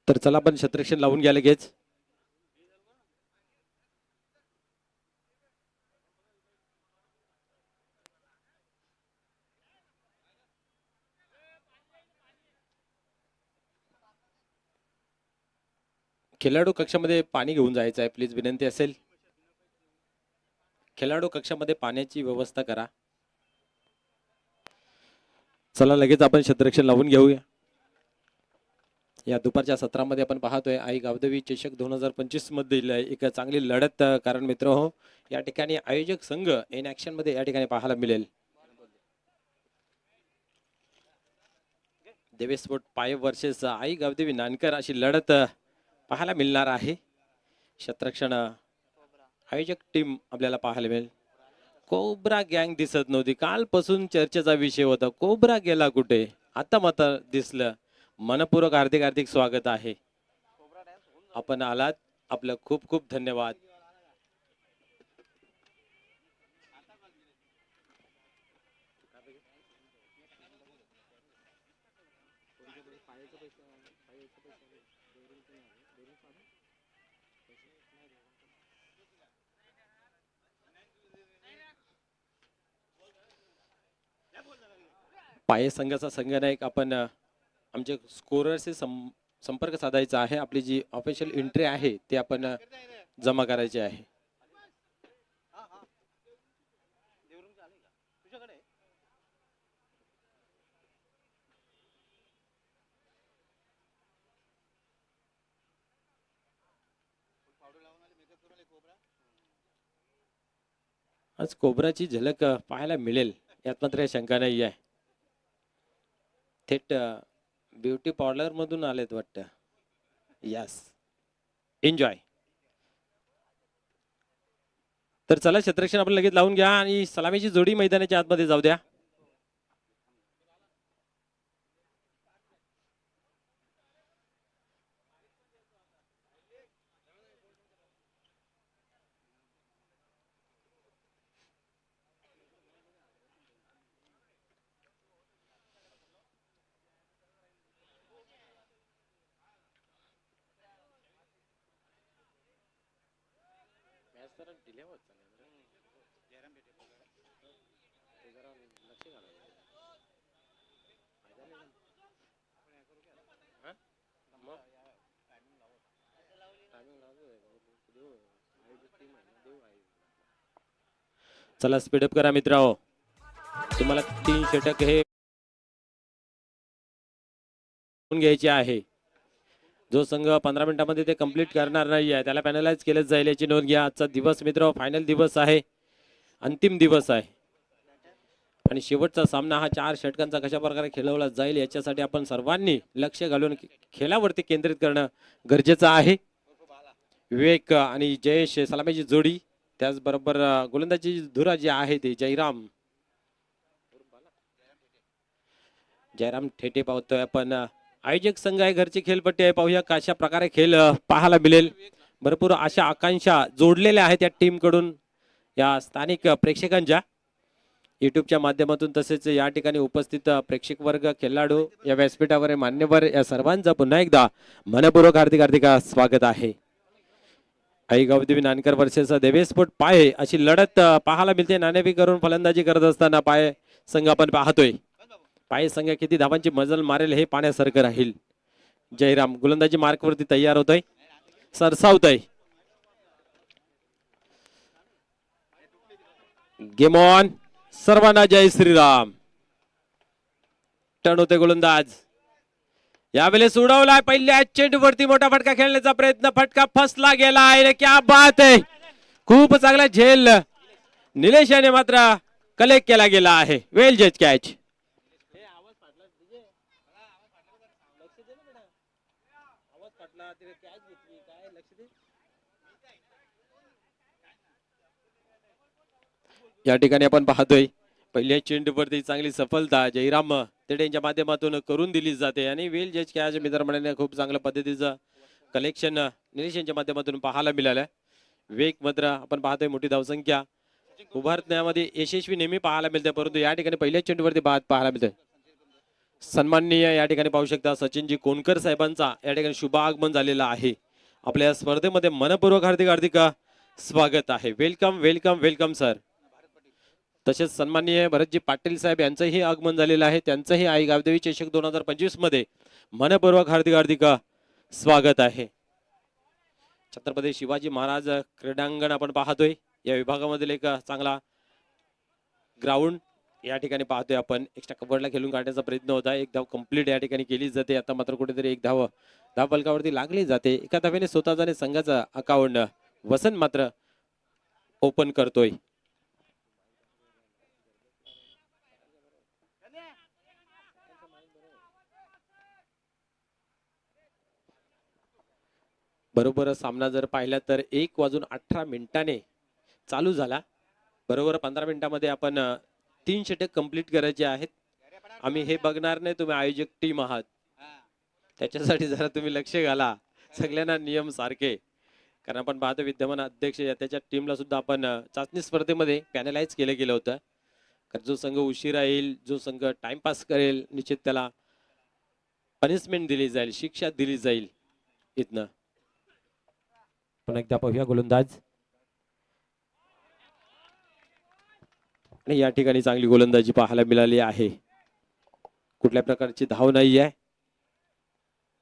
तर चला आपण क्षेत्ररक्षण लावून घ्या लगेच. खेळाडू कक्षामध्ये पाणी घेऊन जायचं आहे, प्लीज विनंती असेल. खेळाडू कक्षामध्ये पाण्याची व्यवस्था करा. चला लगेच आपण क्षेत्ररक्षण लावून घेऊया. या दुपारच्या सत्रामध्ये आपण पाहतोय आई गावदेवी चषक 2025 मधील एक चांगली लढत. कारण मित्र हो, या ठिकाणी आयोजक संघ इन ऍक्शन मध्ये या ठिकाणी पाहायला मिळेल. देवेश स्पोर्ट पाय वर्सेस आई गावदेवी नानकर अशी लढत पाहायला मिळणार आहे. क्षेत्ररक्षण आयोजक टीम आपल्याला पाहायला मिळेल. कोब्रा गँग दिसत नव्हती, कालपासून चर्चेचा विषय होता. कोब्रा गेला कुठे? आता मात्र दिसलं. मनपूर्वक हार्दिक हार्दिक स्वागत आहे. आपण आलात, आपलं खूप खूप धन्यवाद. पाये संघाचा संघनायक आपण आमचे स्कोररशी संपर्क साधायचा आहे. आपली जी ऑफिशियल एंट्री आहे ती आपण जमा करायची आहे. आज कोब्राची झलक पाहायला मिळेल यात मात्र शंका नाही आहे. थेट ब्युटी पार्लर मधून आलेत वाटतं. Yes, enjoy. तर चला क्षेत्ररक्षण आपण लगेच लावून घ्या आणि सलामीची जोडी मैदानाच्या आतमध्ये जाऊ द्या. चला स्पीडअप करा मित्रांनो. तुम्हाला 3 षटक हे घ्यायचे आहे. जो संघ 15 मिनिटांमध्ये ते कंप्लीट करणार नाही आहे त्याला पॅनलाइज केलं जाईल याची नोंद घ्या. आजचा दिवस मित्र फायनल दिवस आहे, अंतिम दिवस आहे आणि शेवटचा सामना हा 4 षटकांचा कशा प्रकारे खेळवला जाईल याच्यासाठी आपण सर्वांनी लक्ष घालून खेळावरती केंद्रित करणं गरजेचं आहे. विवेक आणि जयेश सलामीची जोडी, त्याचबरोबर गोलंदाजी धुरा जी आहे ती जयराम ठेटे पाहतोय आपण. आयोजक संघ आहे, घरची खेळपट्टी आहे. पाहूया कशा प्रकारे खेळ पाहायला मिळेल. भरपूर अशा आकांक्षा जोडलेल्या आहेत या टीम कडून या स्थानिक प्रेक्षकांच्या युट्यूबच्या माध्यमातून, तसेच या ठिकाणी उपस्थित प्रेक्षक वर्ग, खेळाडू, या व्यासपीठावर मान्यवर, या सर्वांचा पुन्हा एकदा मनपूर्वक हार्दिक हार्दिक स्वागत आहे. आई गावदेवी नानकर वर्सेस देवेश स्पोर्ट पाये अशी लढत पाहायला मिळते. नाणेफेक करून फलंदाजी करत असताना पाये संघ आपण पाहतोय. पाये संघ किती धावांची मजल मारेल हे पाण्यासारखं राहील. जयराम गोलंदाजी मार्क वरती तयार होतोय, सरसावतोय. Game on. सर्वांना जय श्रीराम. टर्न होते गोलंदाज. यावेळेस उडवलाय पहिल्या चेंडूवरती मोठा फटका खेळण्याचा प्रयत्न, फटका फसला गेला आहे. क्या बात आहे, खूप चांगला झेल निलेश याने मात्र कलेक्ट केला गेला आहे. वेल जज कॅच. या ठिकाणी आपण पाहतोय पहिल्या चेंडूवरती चांगली सफलता जयराम तेडे यांच्या माध्यमातून करून दिली जाते आणि वेल जज कॅच मित्रमंडळीने खूप चांगल्या पद्धतीचं कलेक्शन निलेश यांच्या माध्यमातून पाहायला मिळालं. वेग मात्र आपण पाहतोय मोठी धावसंख्या उभारण्यामध्ये यशस्वी नेहमी पाहायला मिळते, परंतु या ठिकाणी पहिल्याच चेंडूवरती बाद पाहायला मिळते. सन्माननीय या ठिकाणी पाहू शकता सचिनजी कोणकर साहेबांचा या ठिकाणी शुभ आगमन झालेला आहे. आपल्या स्पर्धेमध्ये मनपूर्वक हार्दिक हार्दिक स्वागत आहे. Welcome welcome welcome sir. तसेच सन्माननीय भरतजी पाटील साहेब यांचंही आगमन झालेलं आहे. त्यांचंही आई गावदेवी चषक 2025 मध्ये मनपूर्वक हार्दिक हार्दिक स्वागत आहे. छत्रपती शिवाजी महाराज क्रीडांगण आपण पाहतोय. या विभागामधील एक चांगला ग्राउंड या ठिकाणी पाहतोय आपण. एक्स्ट्रा कव्हरला खेळून काढण्याचा प्रयत्न होता. एक धाव कंप्लीट या ठिकाणी केली जाते. आता मात्र कुठेतरी एक धाव फलकावरती लागली जाते. एका धावेने स्वतःचा संघाचा अकाउंट वसंत मात्र ओपन करतोय. बरोबर सामना जर पाहिला तर 1:18 चालू झाला. बरोबर 15 मिनिटांमध्ये आपण 3 षटक कंप्लीट करायचे आहेत. आम्ही हे बघणार नाही तुम्ही आयोजक टीम आहात, त्याच्यासाठी जरा तुम्ही लक्ष घाला. सगळ्यांना नियम सारखे, कारण आपण पाहतो विद्यमान अध्यक्ष त्याच्या टीमला सुद्धा आपण चाचणी स्पर्धेमध्ये पॅनलाइज केलं गेलं होतं. कारण जो संघ उशिरा येईल, जो संघ टाइमपास करेल, निश्चित त्याला पनिशमेंट दिली जाईल, शिक्षा दिली जाईल. इथनं पुन्हा एकदा पाहूया गोलंदाज. आणि या ठिकाणी चांगली गोलंदाजी पाहायला मिळाली आहे. कुठल्या प्रकारची धाव नाही आहे,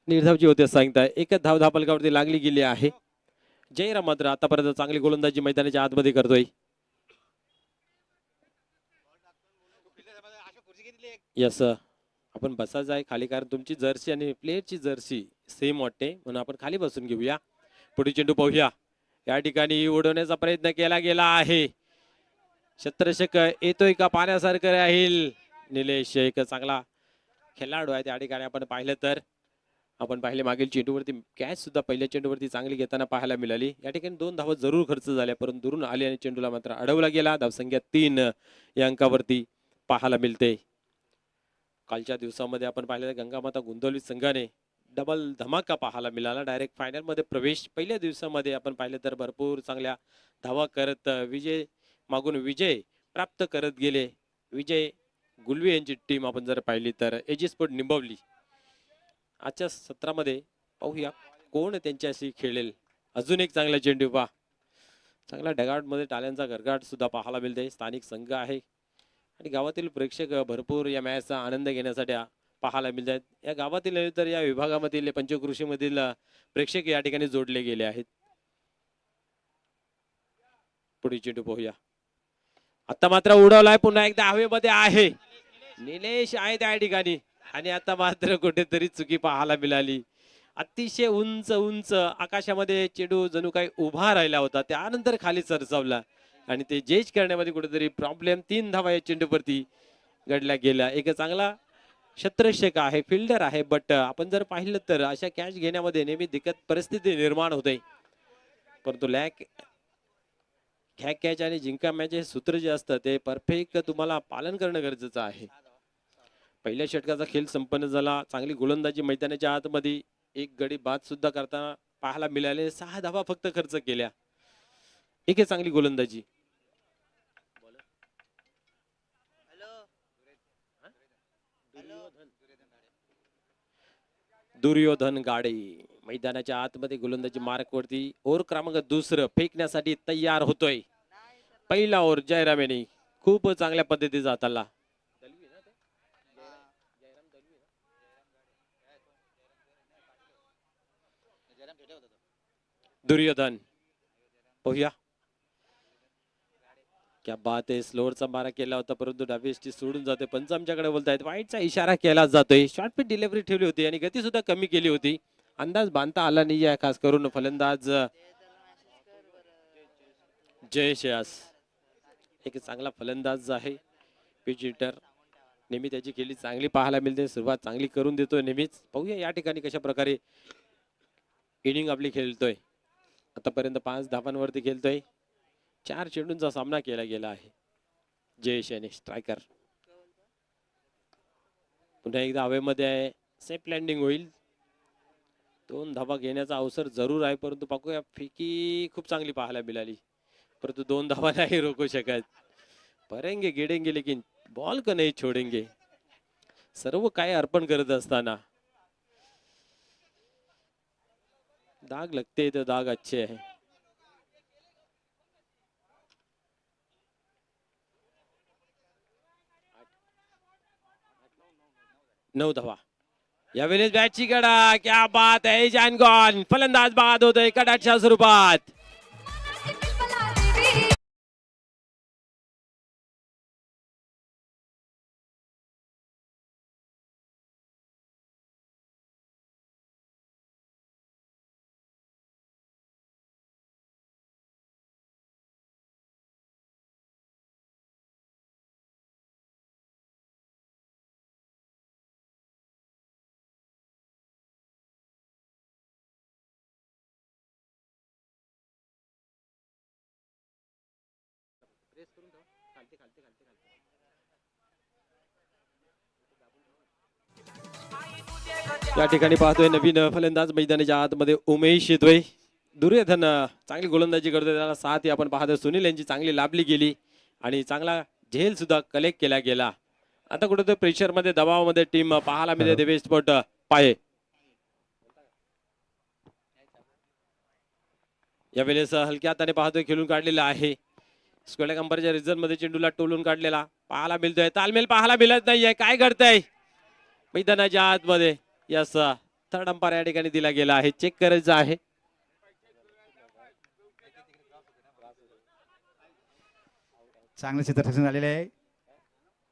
निर्धावची होते सांगताय. एकच धाव धापलकावरती लागली गेली आहे. जयराम मात्र आतापर्यंत चांगली गोलंदाजी मैदानाच्या आतमध्ये करतोय. यस आपण बसायचं आहे खाली, कारण तुमची जर्सी आणि प्लेयरची जर्सी सेम वाटते, म्हणून आपण खाली बसून घेऊया. पुढे चेंडू पाहूया. या ठिकाणी उडवण्याचा प्रयत्न केला गेला आहे. क्षेत्ररक्षक येतोय का पाण्यासारखं राहील. निलेश एक चांगला खेळाडू आहे. त्या ठिकाणी आपण पाहिलं तर आपण पाहिले मागील चेंडूवरती कॅच सुद्धा पहिल्या चेंडूवरती चांगली घेताना पाहायला मिळाली. या ठिकाणी 2 धावा जरूर खर्च झाल्या, परंतु दुरून आले आणि चेंडूला मात्र अडवला गेला. धावसंख्या 3 या अंकावरती पाहायला मिळते. कालच्या दिवसामध्ये आपण पाहिलं गंगामाता गोंदवली संघाने डबल धमाका पाहायला मिळाला. डायरेक्ट फायनल मध्ये प्रवेश पहिल्या दिवसामध्ये आपण पाहिलं तर भरपूर चांगल्या धावा करत विजय मागून विजय प्राप्त करत गेले. विजय गुलवे यांची टीम आपण जर पाहिली तर एजी स्पोर्ट निंबवली. आजच्या सत्रामध्ये पाहूया कोण त्यांच्याशी खेळेल. अजून एक चांगला चेंडू पहा. चांगला ढगाट मध्ये टाळ्यांचा गरगाट सुद्धा पाहायला मिळते. स्थानिक संघ आहे आणि गावातील प्रेक्षक भरपूर या मॅचचा आनंद घेण्यासाठी पाहायला मिळतात. या गावातील नव्हे तर या विभागामधील पंचकृषी मधील प्रेक्षक या ठिकाणी जोडले गेले आहेत. पुढे चेंडू पाहूया. आता मात्र उडवलाय, पुन्हा एकदा हवेमध्ये आहे. निलेश आहे त्या ठिकाणी आणि आता मात्र कुठेतरी चुकी पाहायला मिळाली. अतिशय उंच उंच आकाशामध्ये चेंडू जणू काही उभा राहिला होता, त्यानंतर खाली सरसावला आणि ते जज करण्यामध्ये कुठेतरी प्रॉब्लेम. 3 धावा या चेंडूवरती घडल्या गेल्या. एक चांगला क्षेत्ररक्षक आहे, फिल्डर आहे, बट आपण जर पाहिलं तर अशा कॅच घेण्यामध्ये नेहमी दिक्कत परिस्थिती निर्माण होते. परंतु ह्या कॅच आणि जिंका मॅच हे सूत्र जे असतं ते परफेक्ट तुम्हाला पालन करणं गरजेचं आहे. पहिल्या षटकाचा खेळ संपन्न झाला. चांगली गोलंदाजी मैदानाच्या आतमध्ये एक गडी बाद सुद्धा करताना पाहायला मिळाले. 6 धावा फक्त खर्च केल्या. एक चांगली गोलंदाजी. दुर्योधन गाडे मैदानाच्या आतमध्ये गोलंदाजी मार्क वरती ओव्हर क्रमांक 2 फेकण्यासाठी तयार होतोय. पहिला ओव्हर जयराम यांनी खूप चांगल्या पद्धतीचा हाताळला. दुर्योधन पाहूया. क्या बात आहे. स्लोअरचा मारा केला होता परंतु डावीष्टी सोडून जाते. पंच आमच्याकडे बोलतायत वाईटचा इशारा केला जातोय. शॉर्ट पिच डिलिव्हरी ठेवली होती आणि गती सुद्धा कमी केली होती. अंदाज बांधता आला नाही आहे. खास करून फलंदाज जयेश यास एक चांगला फलंदाज आहे. पिच हिटर नेहमी त्याची केली चांगली पाहायला मिळते. सुरुवात चांगली करून देतोय नेहमीच. पाहूया या ठिकाणी कशा प्रकारे इनिंग आपली खेळतोय. आतापर्यंत 5 धावांवरती खेळतोय. 4 चेंडूंचा सामना केला गेला आहे. जयेश याने स्ट्रायकर पुन्हा एकदा हवेमध्ये आहे. सेफ लँडिंग होईल. 2 धावा घेण्याचा अवसर जरूर आहे, परंतु पाहूया फेकी खूप चांगली पाहायला मिळाली. परंतु 2 धावा नाही रोखू शकत. परेंगे गिडेंगे लेकिन बॉल को नहीं छोड़ेंगे. सर्व काय अर्पण करत असताना दाग लगते तो दाग अच्छे है. 9 धावा. यावेळेस बॅटची कडा. क्या बात है. जान गॉन. फलंदाज बाद होतोय कडाच्या स्वरूपात. या ठिकाणी पाहतोय नवीन फलंदाज मैदानाच्या आतमध्ये उमेश येतोय. दुर्योधन चांगली गोलंदाजी करतोय. त्याला साथ आपण पाहतोय. सुनील यांची चांगली लाभली गेली आणि चांगला झेल सुद्धा कलेक्ट केला गेला. आता कुठेतरी प्रेशर मध्ये दबावामध्ये टीम पाहायला मिळते. देवेश स्पॉट पाये यावेळेस हलक्या हाताने पाहतोय खेळून काढलेला आहे. स्क्वेअर कंपरच्या रिझन मध्ये चेंडूला टोलून काढलेला पाहायला मिळतोय. तालमेल पाहायला मिळत नाहीये. काय करताय मैदानाच्या आतमध्ये. यस थर्ड अंपायर या ठिकाणी दिला गेला आहे. चेक करायचं आहे. चांगलं क्षेत्ररक्षण झालेलं आहे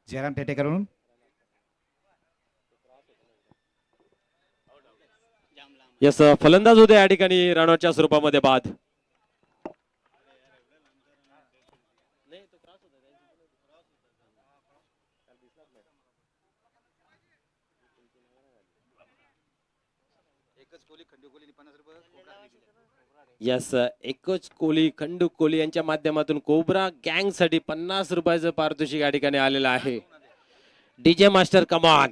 जयराम टेटेकरून. यस फलंदाज होते या ठिकाणी रनआउटच्या स्वरूपामध्ये बाद. यस एकच कोहली खंडू कोहली यांच्या माध्यमातून कोब्रा गँग साठी 50 रुपयाचं पारितोषिक या ठिकाणी आलेलं आहे. डीजे मास्टर कमान.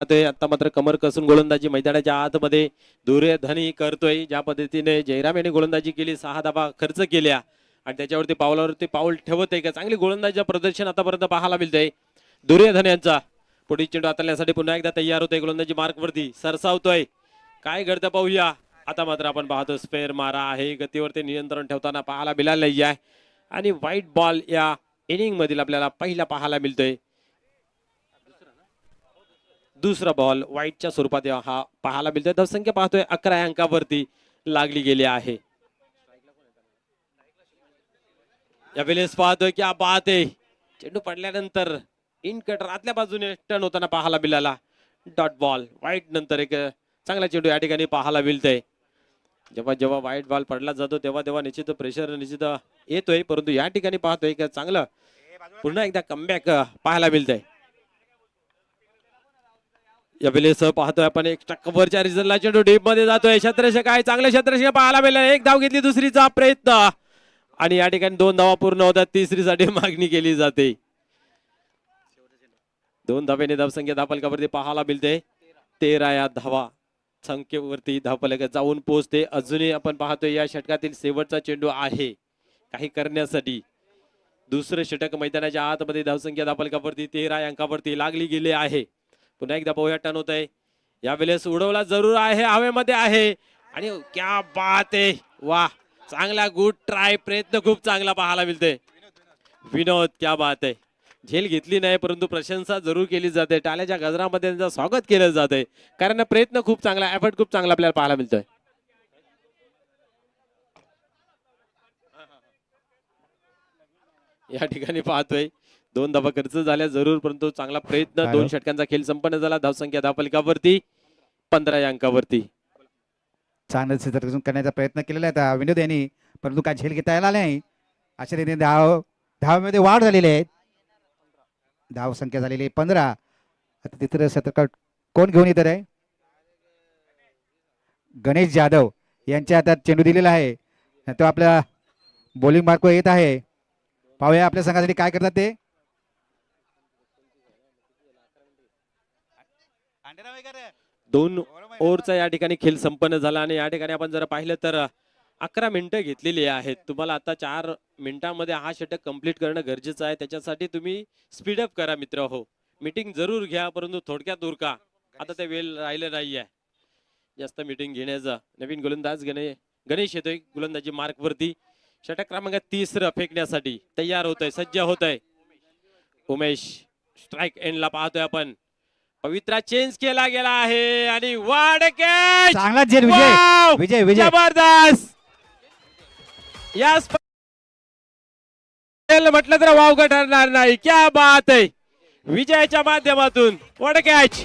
आता मात्र कमर कसून गोलंदाजी मैदानाच्या आतमध्ये दुर्योधनी करतोय. ज्या पद्धतीने जयराम यांनी गोलंदाजी केली 6 धावा खर्च केल्या आणि त्याच्यावरती पावलावरती पाऊल ठेवत आहे का चांगली गोलंदाजीचं प्रदर्शन आतापर्यंत पाहायला मिळतंय. दुर्योधन यांचा पुढील चेंडू हाताळण्यासाठी पुन्हा एकदा तयार होतोय. गोलंदाजी मार्क वरती सरसावतोय. काय घडतं पाहूया. आता मात्र आपण पाहतो स्पेअर मारा आहे. गतीवरती नियंत्रण ठेवताना पाहायला मिळालं आहे आणि व्हाईट बॉल या इनिंग मधील आपल्याला पहिला पाहायला मिळतोय. दुसरा बॉल व्हाईटच्या स्वरूपात हा पाहायला मिळतोय. धावसंख्या पाहतोय 11 अंकावरती लागली गेली आहे. यावेळेस पाहतोय क्या बात आहे. चेंडू पडल्यानंतर इन कटर आतल्या बाजूने टर्न होताना पाहायला मिळाला. डॉट बॉल व्हाईट नंतर एक चांगला चेंडू या ठिकाणी पाहायला मिळतोय. जेव्हा जेव्हा व्हाईट बॉल पडला जातो तेव्हा तेव्हा निश्चित प्रेशर निश्चित येतोय. परंतु या ठिकाणी पाहतोय की चांगलं पुन्हा एकदा कमबॅक पाहायला मिळतंय. यावेळेस पाहतोय आपण एक कव्हरच्या रिझनला चेंडू डीप मध्ये जातोय. क्षेत्ररक्षक आहे चांगले क्षेत्ररक्षक पाहायला मिळालं. एक धाव घेतली दुसरीचा प्रयत्न आणि या ठिकाणी 2 धावा पूर्ण होतात. तिसरीसाठी मागणी केली जाते. 2 धावेने धावसंख्या धावफलकावरती पाहायला मिळते. 13 या धावा संख्येवरती धावफलक जाऊन पोहोचते. अजूनही आपण पाहतोय या षटकातील शेवटचा चेंडू आहे काही करण्यासाठी. दुसरे षटक मैदानाच्या आतमध्ये धावसंख्या धावफलकावरती 13 या अंकावरती लागली गेली आहे. पुन्हा एकदा पोह्या टर्न होत आहे. यावेळेस उडवला जरूर आहे हवेमध्ये आहे आणि क्या बात आहे. वा चांगला गुड ट्राय. प्रयत्न खूप चांगला पाहायला मिळते. विनोद क्या बात आहे. झेल घेतली नाही परंतु प्रशंसा जरूर केली जाते. टाळ्याच्या गजरामध्ये त्यांचं स्वागत केलं जाते कारण प्रयत्न खूप चांगला एफर्ट खूप चांगला आपल्याला पाहायला मिळतोय. या ठिकाणी पाहतोय 2 धावा खर्च झाल्या जरूर परंतु चांगला प्रयत्न. 2 षटकांचा खेळ संपन्न झाला. धावसंख्या धावफलकावरती 15 या अंकावरती. चांगलं क्षेत्ररक्षण करण्याचा प्रयत्न केलेला आहे विनोद यांनी परंतु काय झेल घेता आला नाही. अशा रीतीने धाव धावामध्ये वाढ झालेली आहे. धाव संख्या झालेली आहे 15. आता तिसरं षटक कोण घेऊन येत आहे? गणेश जाधव यांच्या हातात चेंडू दिलेला आहे. तो आपल्या बॉलिंग मार्कवर येत आहे. पाहूया आपल्या संघासाठी काय करतात ते. दोन ओव्हरचा या ठिकाणी खेळ संपन्न झाला आणि या ठिकाणी आपण जर पाहिलं तर 11 मिनिटं घेतलेली आहेत. तुम्हाला आता 4 मिनिटांमध्ये हा षटक कंप्लीट करणं गरजेचं आहे. त्याच्यासाठी तुम्ही स्पीडअप करा मित्र हो. मीटिंग जरूर घ्या परंतु थोडक्यात उरका. आता ते वेळ राहिलं नाहीये जास्त मीटिंग घेण्याचा. नवीन गोलंदाज गणेश येतोय गोलंदाजी मार्क वरती. षटक क्रमांक 30 फेकण्यासाठी तयार होतोय, सज्ज होतोय उमेश. स्ट्राईक एंडला पाहतोय आपण. पवित्रा चेंज केला गेला आहे आणि वाड कॅच. चांगला झेल विजय. विजय विजय जबरदस्त. या म्हटलं तर वावगं ठरणार नाही. क्या बात आहे. विजयाच्या माध्यमातून वाड कॅच.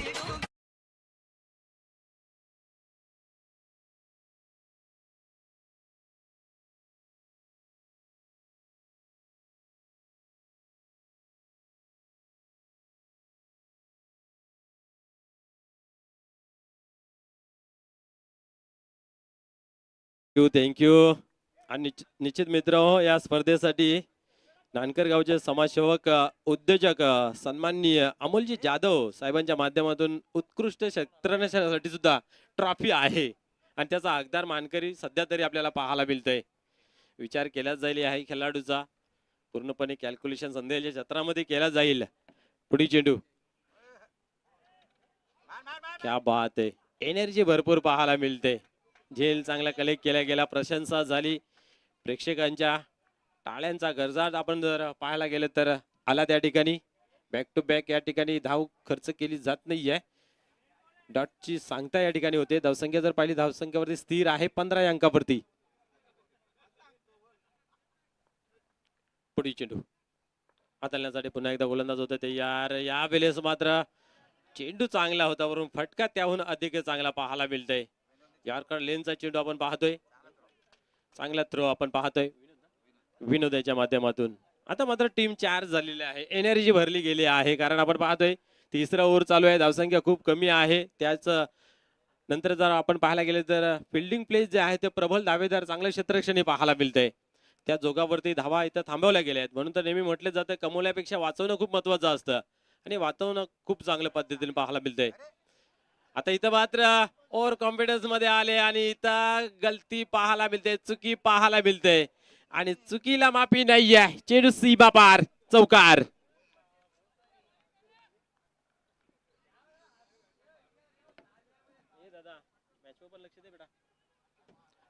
थँक्यू. आणि निश्चित मित्र हो या स्पर्धेसाठी नानकर गावचे समाजसेवक उद्योजक सन्माननीय अमोलजी जाधव साहेबांच्या माध्यमातून उत्कृष्ट क्षेत्ररक्षणासाठी सुद्धा ट्रॉफी आहे आणि त्याचा हकदार मानकरी सध्या तरी आपल्याला पाहायला मिळतंय. विचार केला जाईल आहे खेळाडूचा पूर्णपणे कॅल्क्युलेशन संध्याच्या क्षेत्रामध्ये केला जाईल. पुढील चेंडू. क्या बात आहे. एनर्जी भरपूर पाहायला मिळते. झेल चांगला कलेक्ट केला गेला. प्रशंसा झाली. प्रेक्षकांच्या टाळ्यांचा गरजाट आपण जर पाहायला गेलं तर आला त्या ठिकाणी. बॅक टू बॅक या ठिकाणी धाव खर्च केली जात नाहीये. डॉटची सांगता या ठिकाणी होते. धावसंख्या जर पाहिली धावसंख्येवरती स्थिर आहे 15 अंकावरती. पुढील चेंडू हाताळण्यासाठी पुन्हा एकदा गोलंदाज होते ते यार. या वेळेस मात्र चेंडू चांगला होता वरून फटका त्याहून अधिक चांगला पाहायला मिळतोय. यारकर लेनचा चेंडू आपण पाहतोय. चांगला थ्रो आपण पाहतोय विनोदाच्या माध्यमातून. आता मात्र टीम चार्ज झालेली आहे. एनर्जी भरली गेली आहे कारण आपण पाहतोय तिसरा ओव्हर चालू आहे. धावसंख्या खूप कमी आहे. त्याच नंतर जर आपण पाहायला गेले तर फिल्डिंग प्लेस जे आहे ते प्रबल दावेदार चांगलं क्षेत्ररक्षण पाहायला मिळतंय. त्या जोगावरती धावा इथं थांबवल्या गेल्या आहेत. म्हणून तर नेहमी म्हटलं जातं कमवल्यापेक्षा वाचवणं खूप महत्वाचं असतं आणि वाचवणं खूप चांगल्या पद्धतीने पाहायला मिळतंय. आता इथं मात्र ओव्हर कॉन्फिडन्स मध्ये आले आणि इथं गलती पाहायला मिळते, चुकी पाहायला मिळते आणि चुकीला माफी नाहीये. चेंडू सीमा पार चौकार.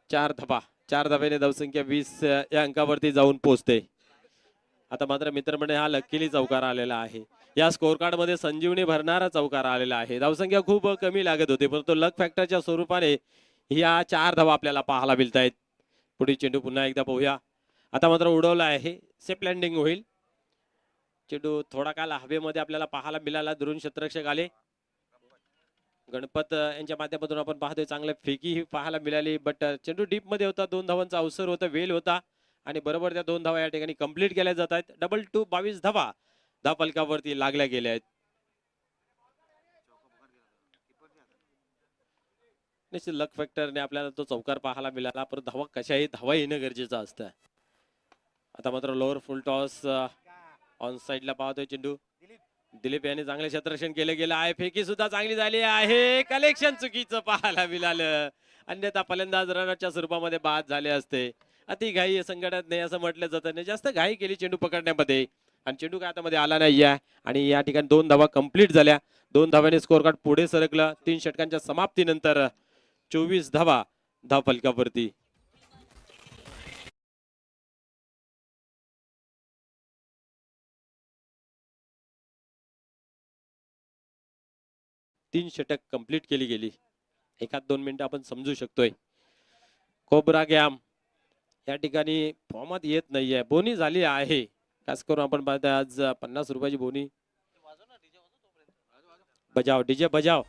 चार धाब्याने धावसंख्या 20 या अंकावरती जाऊन पोहोचते. आता मात्र मित्रमंडळी हा लकीली चौकार आलेला आहे. या स्कोर कार्ड मध्ये संजीवनी भरणारा चौकार आलेला आहे. धावसंख्या खूप कमी लागत होती परंतु लक फॅक्टरच्या स्वरूपाने या 4 धावा आपल्याला पाहायला मिळत आहेत. पुढील चेंडू पुन्हा एकदा पाहूया. आता मात्र उडवला आहे. सेफ लँडिंग होईल. चेंडू थोडा काल हवेमध्ये आपल्याला पाहायला मिळाला. दुरून क्षेत्ररक्षक आले. गणपत यांच्या माध्यमातून आपण पाहतोय चांगलं फेकी ही पाहायला मिळाली बट चेंडू डीप मध्ये होता. 2 धावांचा अवसर होता, वेल होता आणि बरोबर त्या 2 धावा या ठिकाणी कंप्लीट केल्या जात आहेत. डबल टू 22 धावा धावफलकावरती लागल्या गेल्या आहेत. निश्चित लक फॅक्टरने आपल्याला तो चौकार पाहायला मिळाला परंतु धावा कशाही धावा येणं गरजेचं असतं. आता मात्र लोअर फुल टॉस ऑन साइडला पाहतोय चेंडू. दिलीप यांनी चांगले क्षेत्ररक्षण केले गेलं आहे. फेकी सुद्धा चांगली झाली आहे. कलेक्शन चुकीचं पाहायला मिळालं. अन्यथा फलंदाज रनच्या स्वरूपामध्ये बाद झाले असते. अति घाई संघटनात नाही असं म्हटलं जातं. नाही जास्त घाई केली चेंडू पकडण्यामध्ये आणि चेंडू काय हातामध्ये आला नाहीये आणि या ठिकाणी 2 धावा कंप्लीट झाल्या. 2 धाव्याने स्कोर कार्ड पुढे सरकलं. 3 षटकांच्या समाप्तीनंतर 24 धावा धावफलकावरती. तीन षटक कंप्लीट केली गेली. 1-2 मिनिटं आपण समजू शकतोय. कोब्रा गॅम या ठिकाणी फॉर्मात येत नाहीये. बोनी झाली आहे. खास करून आपण पाहतोय आज 50 रुपयाची बोनी. बजाव डीजे बजाव.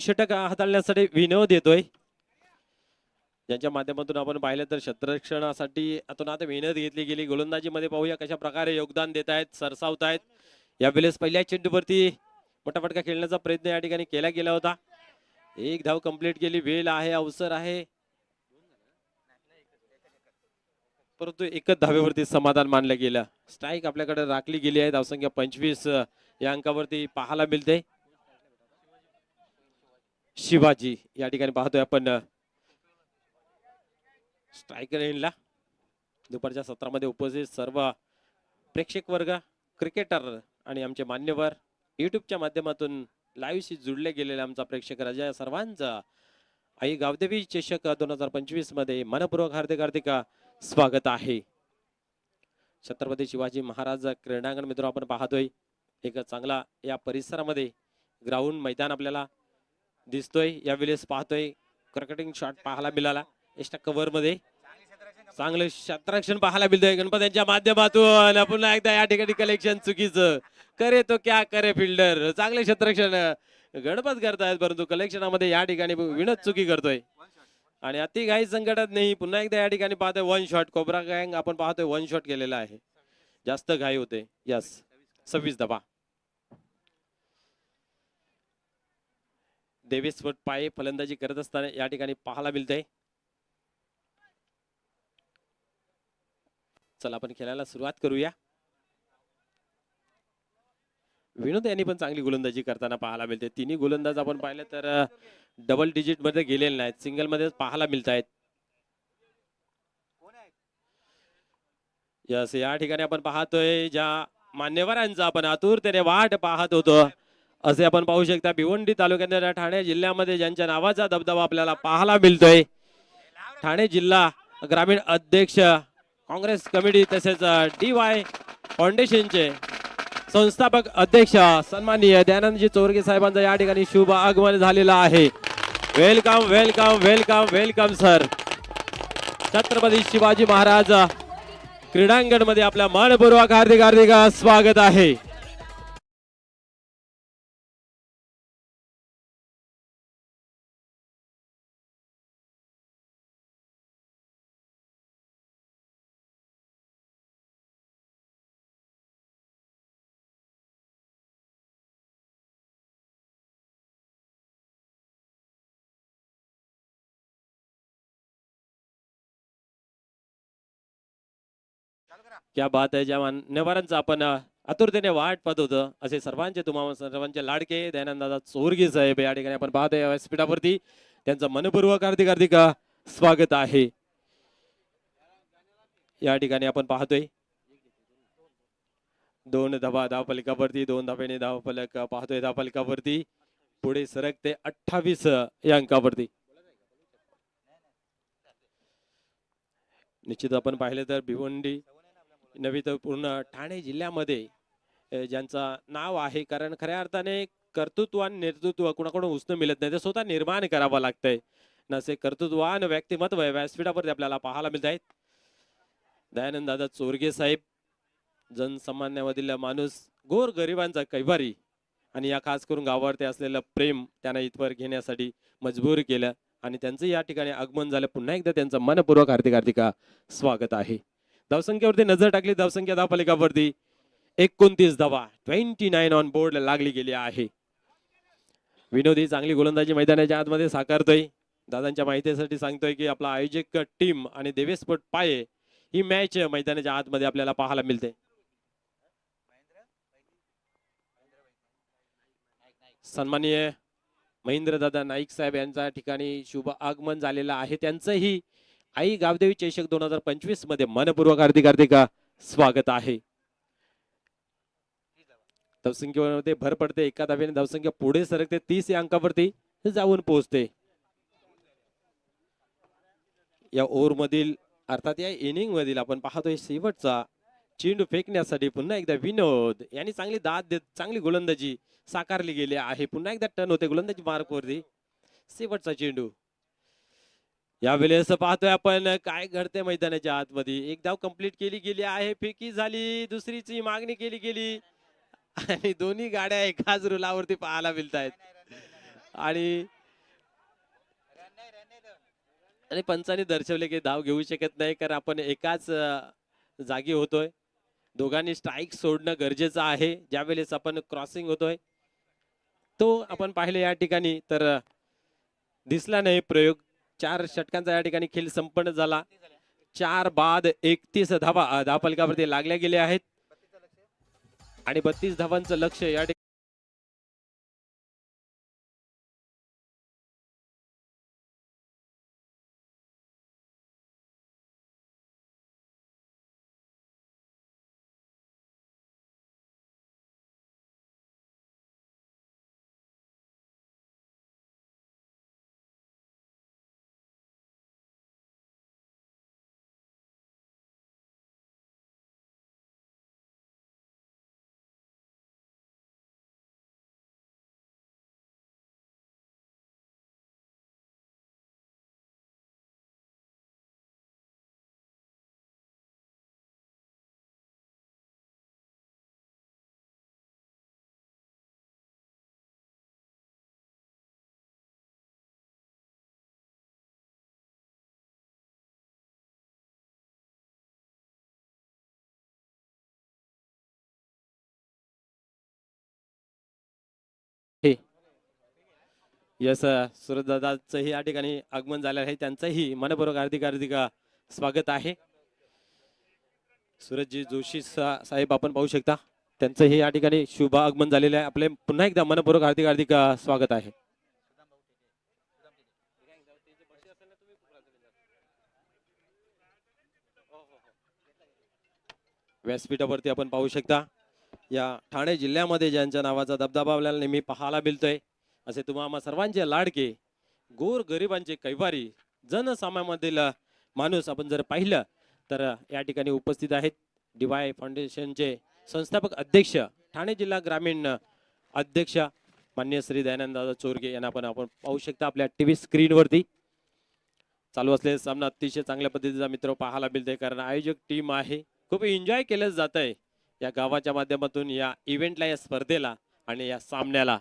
षटक हाताळण्यासाठी विनोद येतोय, ज्यांच्या माध्यमातून आपण पाहिलं तर क्षेत्ररक्षणासाठी आतून आता मेहनत घेतली गेली. गोलंदाजीमध्ये पाहूया कशा प्रकारे योगदान देत आहेत, सरसावत आहेत. यावेळेस पहिल्या चेंडूवरती मोठा फटका खेळण्याचा प्रयत्न या ठिकाणी केला गेला होता. एक धाव कंप्लीट केली, वेळ आहे, अवसर आहे, परंतु एकच धावेवरती समाधान मानलं गेलं. स्ट्राईक आपल्याकडे राखली गेली आहे. धावसंख्या 25 या अंकावरती पाहायला मिळते. शिवाजी या ठिकाणी पाहतोय आपण स्ट्रायकर एंडला. दुपारच्या सत्रामध्ये उपस्थित सर्व प्रेक्षक वर्ग, क्रिकेटर आणि आमचे मान्यवर, युट्यूबच्या माध्यमातून लाईव्हशी जुळले गेलेले आमचा प्रेक्षक राजा, सर्वांचा आई गावदेवी चषक 2025 मध्ये मनपूर्वक हार्दिक हार्दिक स्वागत आहे. छत्रपती शिवाजी महाराज क्रीडांगण मित्र आपण पाहतोय. एक चांगला या परिसरामध्ये ग्राउंड मैदान आपल्याला दिसतोय. यावेळेस पाहतोय क्रॅकिंग शॉट पाहायला मिळाला. एक्स्ट्रा कव्हर मध्ये चांगलं क्षेत्ररक्षण पाहायला मिळतंय गणपतींच्या माध्यमातून. पुन्हा एकदा या ठिकाणी कलेक्शन चुकीचं, करे तो क्या करे फिल्डर. चांगले क्षेत्ररक्षण गणपत करतायत, परंतु कलेक्शनामध्ये या ठिकाणी विनोद चुकी करतोय आणि अति घाई संकटात नाही. पुन्हा एकदा या ठिकाणी पाहतोय वन शॉट. कोबरा गँग आपण पाहतोय वन शॉट केलेला आहे, जास्त घाई होते. यस, 26 धावा. देवेश पाय फलंदाजी करत असताना या ठिकाणी पाहायला मिळतंय. चला आपण खेळायला सुरुवात करूया. विनोद यांनी पण चांगली गोलंदाजी करताना पाहायला मिळते. तिन्ही गोलंदाज आपण पाहिलं तर डबल डिजिट मध्ये गेलेले नाहीत, सिंगल मध्ये पाहायला मिळत आहेत. यस, या ठिकाणी आपण पाहतोय ज्या मान्यवरांचा आपण आतुरतेने वाट पाहत होतो असे आपण पाहू शकता. भिवंडी तालुक्यातील ठाणे जिल्ह्यामध्ये ज्यांच्या नावाचा दबदबा आपल्याला पाहायला मिळतोय, ठाणे जिल्हा ग्रामीण अध्यक्ष काँग्रेस कमिटी तसेच DY फाउंडेशनचे संस्थापक अध्यक्ष सन्माननीय दयानंदजी चोरगे साहेबांचा या ठिकाणी शुभ आगमन झालेला आहे. Welcome welcome welcome welcome sir. Chhatrapati Shivaji Maharaj क्रीडांगण मध्ये आपल्या मनपूर्वक हार्दिक हार्दिक स्वागत आहे. क्या बात आहे. ज्या मान्यवरांचा आपण आतुरतेने वाट पाहत होतो असे सर्वांचे तुम्हाला सर्वांचे लाडके दयानंददादा चोरगे साहेब या ठिकाणी आपण पाहतोय व्यासपीठावरती. त्यांचं मनपूर्वक हार्दिक हार्दिक स्वागत आहे. या ठिकाणी आपण पाहतोय 2 धावा धावफलकावरती, 2 धावेने धावफलक पाहतोय धावफलकावरती. पुढे सरकते 28 या अंकावरती. निश्चित आपण पाहिले तर भिवंडी नव्हे तर पूर्ण ठाणे जिल्ह्यामध्ये ज्यांचं नाव आहे, कारण खऱ्या अर्थाने कर्तृत्वान नेतृत्व कुणाकडून उसणं मिळत नाही, ते स्वतः निर्माण करावं लागतंय. नसे कर्तृत्वान व्यक्तिमत्व व्यासपीठावरती आपल्याला पाहायला मिळत आहेत. दयानंद दादा चोरगे साहेब जनसामान्यामधील माणूस, गोर गरिबांचा कैवारी, आणि या खास करून गावावरती असलेलं प्रेम त्यांना इथवर घेण्यासाठी मजबूर केलं आणि त्यांचं या ठिकाणी आगमन झालं. पुन्हा एकदा त्यांचं मनपूर्वक हार्दिक हार्दिक स्वागत आहे. धावसंख्येवरती नजर टाकली, धावसंख्या धावफलकावरती 29 धावा 29 ऑन बोर्ड लागली गेली आहे. विनोदी चांगली गोलंदाजी मैदानाच्या आतमध्ये साकारतोय. दादांच्या माहितीसाठी सांगतोय की आपला आयोजक टीम आणि देवेश पाये ही मॅच मैदानाच्या आतमध्ये आपल्याला पाहायला मिळते. सन्माननीय महेंद्र दादा नाईक साहेब यांच्या ठिकाणी शुभ आगमन झालेलं आहे. त्यांचंही आई गावदेवी चषक 2025 मध्ये मनपूर्वक हार्दिक हार्दिक स्वागत आहे. धावसंख्येमध्ये भर पडते, एका धावेने धावसंख्या पुढे सरकते, 30 या अंकावरती जाऊन पोहोचते. या ओव्हर मधील अर्थात या इनिंग मधील आपण पाहतोय शेवटचा चेंडू फेकण्यासाठी पुन्हा एकदा विनोद यांनी चांगली दाद देत चांगली गोलंदाजी साकारली गेली आहे. पुन्हा एकदा टर्न होते गोलंदाजी मार्क वरती. शेवटचा चेंडू यावेळेस पाहतोय आपण काय घडते मैदानाच्या आतमध्ये. एक धाव कंप्लीट केली गेली आहे, फेकी झाली, दुसरीची मागणी केली गेली आणि दोन्ही गाड्या एकाच रुलावरती पाहायला मिळत आहेत. आणि आणि पंचांनी दर्शवले की धाव घेऊ शकत नाही, कारण आपण एकाच जागी होतोय. दोघांनी स्ट्राईक सोडणं गरजेचं आहे. ज्यावेळेस आपण क्रॉसिंग होतोय तो आपण पाहिले या ठिकाणी तर दिसला नाही प्रयोग. 4 षटकांचा या ठिकाणी खेळ संपन्न झाला. 4 बाद 31 धावा धावफलकावरती लागल्या गेले आहेत आणि 32 धावांचं लक्ष या ठिकाणी यस सुरज दादाचंही या ठिकाणी आगमन झालेलं आहे. त्यांचंही मनपूर्वक हार्दिक हार्दिक स्वागत आहे. सूरजजी जोशी साहेब आपण पाहू शकता, त्यांचंही या ठिकाणी शुभ आगमन झालेलं आहे. आपले पुन्हा एकदा मनपूर्वक हार्दिक हार्दिक स्वागत आहे. व्यासपीठावरती आपण पाहू शकता या ठाणे जिल्ह्यामध्ये ज्यांच्या नावाचा दबदबा आपल्याला नेहमी पाहायला मिळतोय, असे तुम्हा सर्वांचे लाडके गोर गरिबांचे कैवारी जनसामान्यामधील माणूस आपण जर पाहिलं तर या ठिकाणी उपस्थित आहेत. DY फाउंडेशनचे संस्थापक अध्यक्ष, ठाणे जिल्हा ग्रामीण अध्यक्ष माननीय श्री दयानंद दादा चोरगे यांना आपण पाहू शकता आपल्या टीव्ही स्क्रीनवरती. चालू असलेला सामना अतिशय चांगल्या पद्धतीचा मित्र पाहायला मिळतोय, कारण आयोजक टीम आहे. खूप एन्जॉय केलं जात आहे या गावाच्या माध्यमातून या इव्हेंटला, या स्पर्धेला आणि या सामन्याला.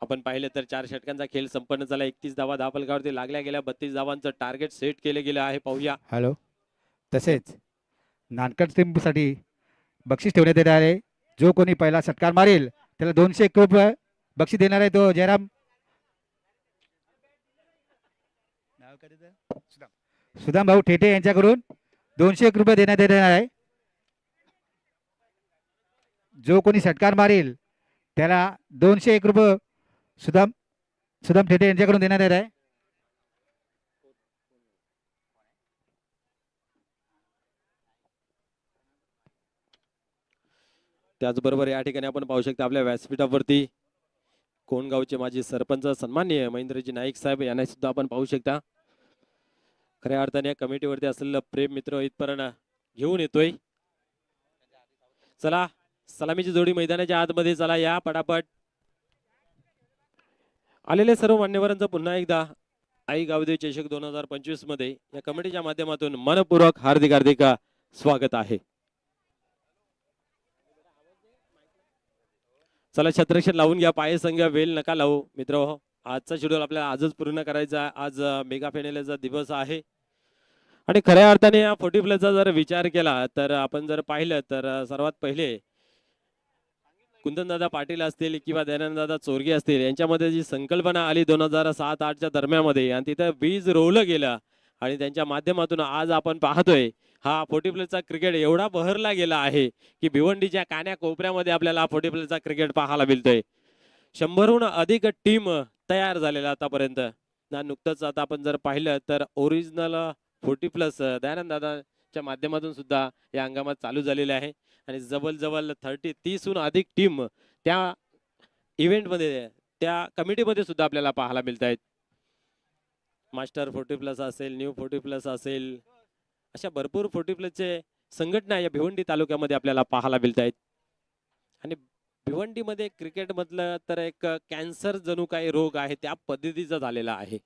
आपण पाहिलं तर 4 षटकांचा खेळ संपन्न झाला. 31 धावा धावफलकावरती लागल्या गेल्या. 32 धावांचं टार्गेट सेट केले गेले आहे. पाहूया. हॅलो. तसेच नानकट टीमसाठी बक्षीस ठेवण्यात येत आहे. जो कोणी पहिला षटकार मारेल त्याला 201 रुपये बक्षीस देणार आहे. तो जयराम सुदाम भाऊ ठेटे यांच्याकडून 201 रुपये देण्यात येणार आहे. जो कोणी षटकार मारेल त्याला 201 रुपये सुदाम ठेटे यांच्याकडून देण्यात येत आहे. त्याचबरोबर या ठिकाणी आपण पाहू शकता आपल्या व्यासपीठावरती कोणगावचे माजी सरपंच सन्माननीय महेंद्रजी नाईक साहेब यांना सुद्धा आपण पाहू शकता. खऱ्या अर्थाने या कमिटीवरती असलेलं प्रेम मित्र इथपर्यंत घेऊन येतोय. चला, सलामीची जोडी मैदानाच्या आतमध्ये. चला या पटापट. आलेले सर्व मान्यवरांचं पुन्हा एकदा आई गावदेव चषक 2025 मध्ये या कमिटीच्या माध्यमातून मनपूर्वक हार्दिक हार्दिक स्वागत आहे. चला, छत्रक्षण लावून घ्या. पाय संघ वेल नका लावू मित्र. आजचा शेड्यूल आपल्याला आजच पूर्ण करायचा आहे. आज मेगा फायनलचा दिवस आहे आणि खऱ्या अर्थाने या 40+ जर विचार केला तर आपण जर पाहिलं तर सर्वात पहिले कुंदनदादा पाटील असतील किंवा दयानंददादा चोरगे असतील यांच्यामध्ये जी संकल्पना आली 2007-08च्या दरम्यानमध्ये आणि तिथं बीज रोवलं गेलं आणि त्यांच्या माध्यमातून आज आपण पाहतोय हा 40+चा क्रिकेट एवढा बहरला गेला आहे की भिवंडीच्या कान्या कोपऱ्यामध्ये आपल्याला 40+चा क्रिकेट पाहायला मिळतोय. 100हून अधिक टीम तयार झालेला आतापर्यंत ना. नुकतंच आता आपण जर पाहिलं तर ओरिजिनल 40+ दयानंददादाच्या माध्यमातून सुद्धा या हंगामात चालू झालेले आहे आणि जवळ 30हून अधिक टीम त्या इव्हेंटमध्ये, त्या कमिटीमध्ये सुद्धा आपल्याला पाहायला मिळत आहेत. मास्टर 40+ असेल, न्यू 40+ असेल, अशा भरपूर 40+चे संघटना या भिवंडी तालुक्यामध्ये आपल्याला पाहायला मिळत आहेत. आणि भिवंडीमध्ये क्रिकेट मधलं तर एक कॅन्सर जणू काही रोग आहे त्या पद्धतीचा झालेला आहे.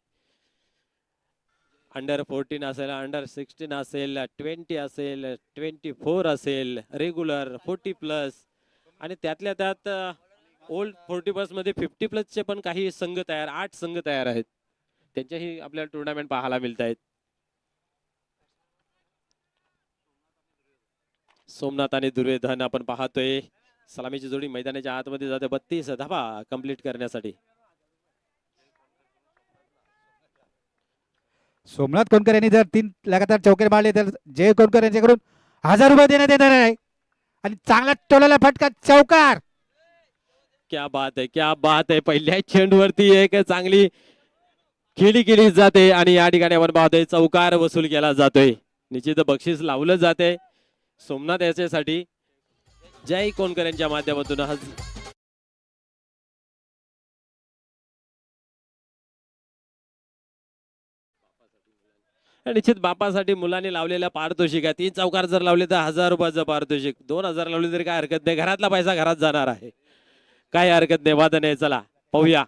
अंडर 14 असेल, अंडर 16 असेल, 20 असेल, 24 असेल, रेग्युलर 40+ आणि त्यातल्या त्यात ओल्ड 40+ मध्ये 50+ पण काही संघ तयार, 8 संघ तयार आहेत. त्यांच्याही आपल्याला टुर्नामेंट पाहायला मिळत आहेत. सोमनाथ आणि दुर्योधन आपण पाहतोय. सलामीची जोडी मैदानाच्या आतमध्ये जाते. 32 धावा कंप्लीट करण्यासाठी. सोमनाथ कोणकर यांनी जर 3 लगातार चौके मारले तर जय कोणकर यांच्याकडून 1000 रुपये देण्यात येणार आहे. आणि चांगला टोलाला फटका, चौकार. क्या बात आहे, क्या बात आहे. पहिल्या चेंडूवरती एक चांगली खेळी केली जाते आणि या ठिकाणी आपण पाहतोय चौकार वसूल केला जातोय. निश्चित बक्षीस लावलं जाते सोमनाथ याच्यासाठी. जय कोणकर यांच्या माध्यमातून निश्चित बापासाठी मुलांनी लावलेल्या पारितोषिक आहे. 3 चौकार जर लावले तर 1000 रुपयाचं पारितोषिक, 2000 लावले तरी काय हरकत नाही. घरातला पैसा घरात जाणार आहे, काय हरकत नाही, वाद नाही. चला पाहूया.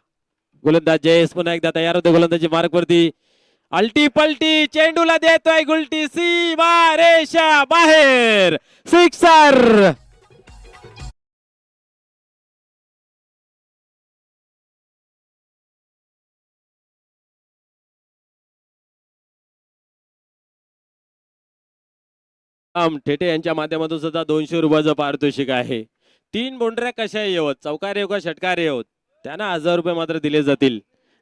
गोलंदाज जयेश पुन्हा एकदा तयार होते गोलंदाजी मार्क वरती. अल्टी पलटी चेंडूला देतोय गुलटी, सीमा रेषा बाहेर, सिक्सर. ठेटे यांच्या माध्यमातून सुद्धा 200 रुपयाचं पारितोषिक आहे. 3 बोंडऱ्या कशा येवत, चौकार येऊ का षटकार येवत, त्यांना 1000 रुपये मात्र दिले जातील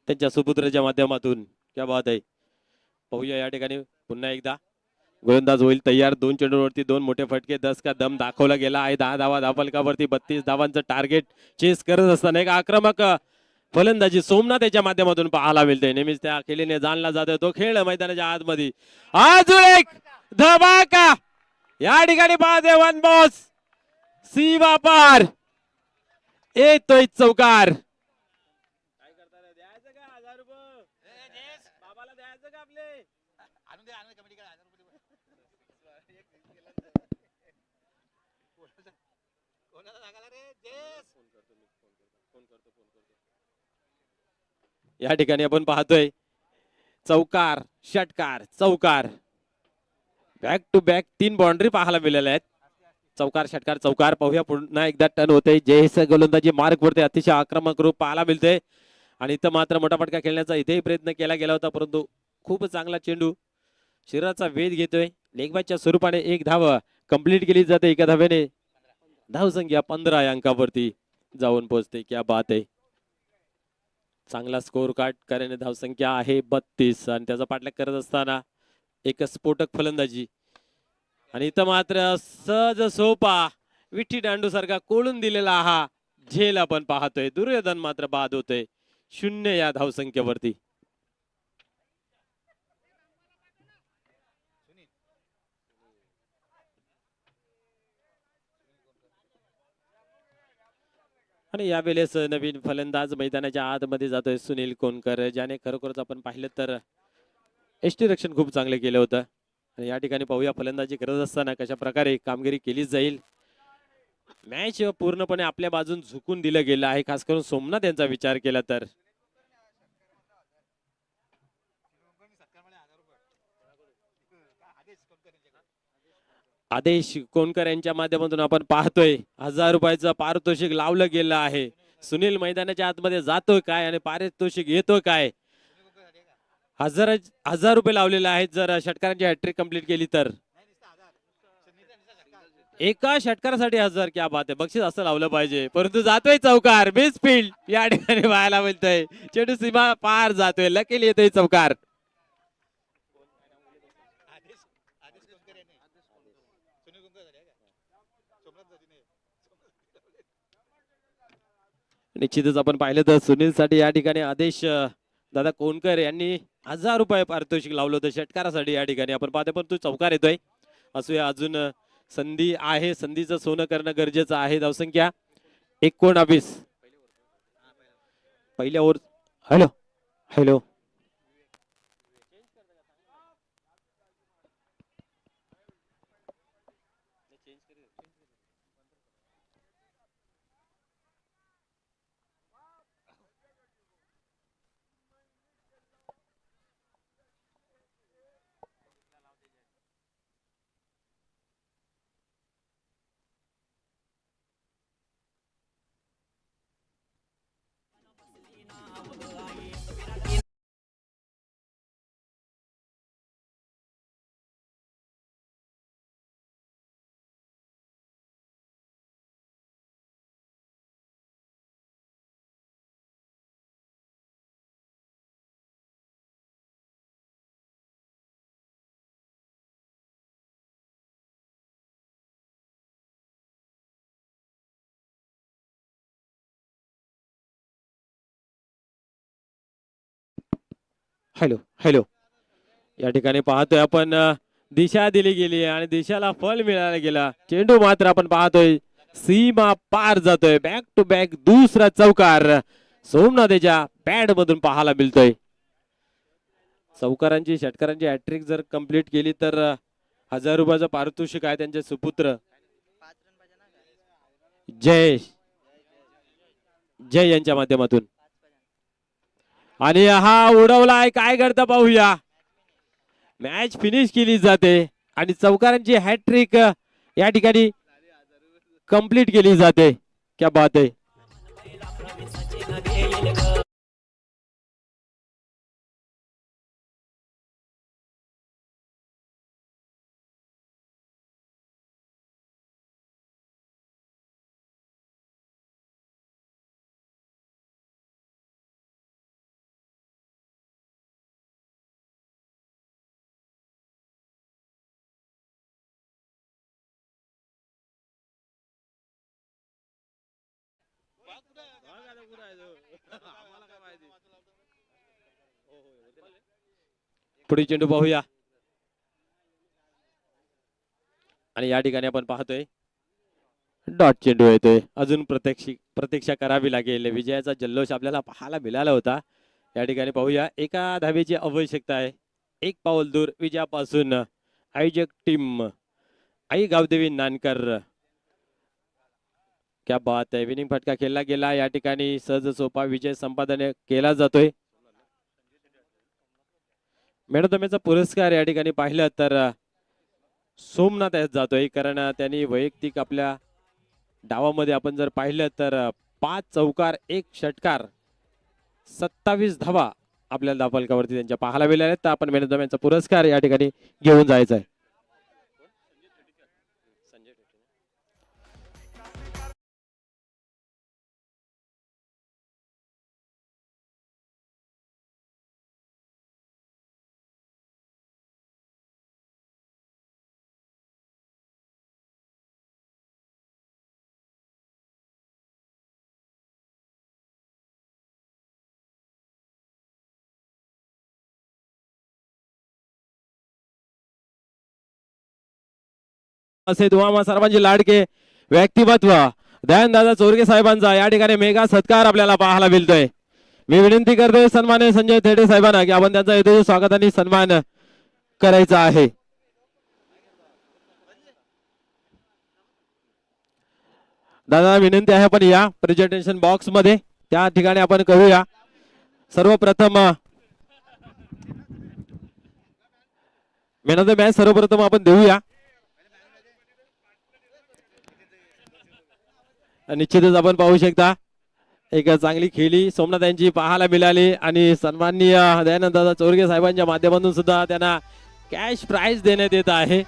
त्यांच्या सुपुत्राच्या माध्यमातून. क्या बात आहे. पाहूया या ठिकाणी पुन्हा एकदा गोलंदाज होईल तयार. 2 चेंडूवरती 2 मोठे फटके, 10 का दम दाखवला गेला आहे. 10 धावा धावफलकावरती 32 धावांचं टार्गेट चेस करत असताना एक आक्रमक फलंदाजी सोमनाथ याच्या माध्यमातून पाहायला मिळते. नेहमीच त्या खेळीने जाणला जातो तो खेळ मैदानाच्या आतमध्ये. अजून एक धमाका या ठिकाणी पाहते. वन बॉस सीमा पार येतोय चौकार. काय करता रे, द्यायचं का 1000 रुपये बाबाला, द्यायचं का आपले? या ठिकाणी आपण पाहतोय चौकार षटकार चौकार, बॅक टू बॅक 3 बाउंड्री पाहायला मिळाल्या आहेत. चौकार षटकार चौकार. पाहूया पुन्हा एकदा टर्न होते. जयेश गोलंदाजी मार्क वरती अतिशय आक्रमक रूप पाहायला मिळते. आणि इथं मात्र मोठा फटका खेळण्याचा इथेही प्रयत्न केला गेला होता, परंतु खूप चांगला चेंडू शरीराचा वेध घेतोय. लेगबायच्या स्वरूपाने 1 धाव कंप्लीट केली जाते. एका धावेने धावसंख्या 15 या अंकावरती जाऊन पोहोचते. क्या बात आहे. चांगला स्कोर कार्ड करणे. धावसंख्या आहे 32 आणि त्याचा पाठलाग करत असताना एक स्फोटक फलंदाजी. आणि इथं मात्र सहज सोपा विठी दांडू सारखा कोळून दिलेला हा झेल आपण पाहतोय. दुर्योधन मात्र बाद होतोय 0 या धावसंख्येवरती. आणि यावेळेस नवीन फलंदाज मैदानाच्या आतमध्ये जातोय सुनील कोणकर, ज्याने खरोखरच आपण पाहिलं तर यष्टीरक्षण खूप चांगले केलं होतं. आणि या ठिकाणी पाहूया फलंदाजी करत असताना कशा प्रकारे कामगिरी केली जाईल. मॅच पूर्णपणे आपल्या बाजून झुकून दिलं गेलं आहे, खास करून सोमनाथ यांचा विचार केला तर. आदेश कोणकर यांच्या माध्यमातून आपण पाहतोय 1000 रुपयाचं पारितोषिक लावलं गेलं आहे. सुनील मैदानाच्या आतमध्ये जातोय काय आणि पारितोषिक येतोय काय? 1000 रुपये लावलेले आहेत जर षटकारांची हॅट्रिक कंप्लीट केली तर. एका षटकारासाठी 1000. क्या बात आहे. बक्षीस असं लावलं पाहिजे, परंतु जातोय चौकार. मिस फील्ड या ठिकाणी व्हायला मिळतंय. चेंडू सीमा पार जातोय. लकीली येतोय चौकार. निश्चितच आपण पाहिलं तर सुनील साठी या ठिकाणी आदेश दादा कोणकर यांनी 1000 रुपये पारितोषिक लावलं होतं षटकारासाठी. या ठिकाणी आपण पाहतोय पण तो चौकार येतोय. असूया, अजून संधी आहे. संधीचं सोनं करणं गरजेचं आहे. धावसंख्या 19. पहिल्या over. Hello hello hello hello या ठिकाणी पाहतोय आपण दिशा दिली गेली आणि दिशाला फल मिळायला गेला. चेंडू मात्र आपण पाहतोय सीमा पार जातोय. बॅक टू बॅक दुसरा चौकार सोमनाथ याच्या बॅट मधून पाहायला मिळतोय. चौकारांची षटकारांची हॅट्रिक जर कंप्लीट केली तर 1000 रुपयाचं पारितोषिक आहे त्यांचे सुपुत्र जय जय यांच्या माध्यमातून. आणि हा उडवलाय, काय करता पाहूया. मॅच फिनिश केली जाते आणि चौकारांची हॅट्रिक या ठिकाणी कंप्लीट केली जाते. क्या बात आहे. पुढे चेंडू पाहूया. आणि या ठिकाणी आपण पाहतोय डॉट चेंडू येतोय. अजून प्रतीक्षा करावी लागेल. विजयाचा जल्लोष आपल्याला पाहायला मिळाला होता. या ठिकाणी पाहूया एका धावेची आवश्यकता आहे. एक पाऊल दूर विजयापासून आयोजक टीम आई गावदेवी नानकर. क्या बात आहे. विनिंग फटका खेळला गेला. या ठिकाणी सहज सोपा विजय संपादन केला जातोय. मॅडम पुरस्कार या ठिकाणी पाहिलं तर सोमनाथ यास जातोय, कारण त्यांनी वैयक्तिक आपल्या डावामध्ये आपण जर पाहिलं तर 5 चौकार 1 षटकार 27 धावा आपल्याला धावफलकावरती त्यांच्या पाहायला मिळाल्या आहेत. तर आपण मॅडम यांचा पुरस्कार या ठिकाणी घेऊन जायचा आहे. असे दुआमा सर्वांचे लाडके व्यक्तिमत्व दयानदादा चोरगे साहेबांचा या ठिकाणी मेगा सत्कार आपल्याला पाहायला मिळतोय. मी विनंती करतोय सन्मान्य संजय थेडे साहेबांना की आपण त्यांचा येतो स्वागत आणि सन्मान करायचा आहे. दादा विनंती आहे आपण या प्रेझेंटेशन बॉक्स मध्ये त्या ठिकाणी आपण करूया. सर्वप्रथम मॅन ऑफ द मॅच सर्वप्रथम आपण देऊया. निश्चितच आपण पाहू शकता एक चांगली खेळी सोमनाथ यांची पाहायला मिळाली आणि सन्माननीय दयानंद दादा चोरगे साहेबांच्या माध्यमातून सुद्धा त्यांना कॅश प्राइज देण्यात येत आहे.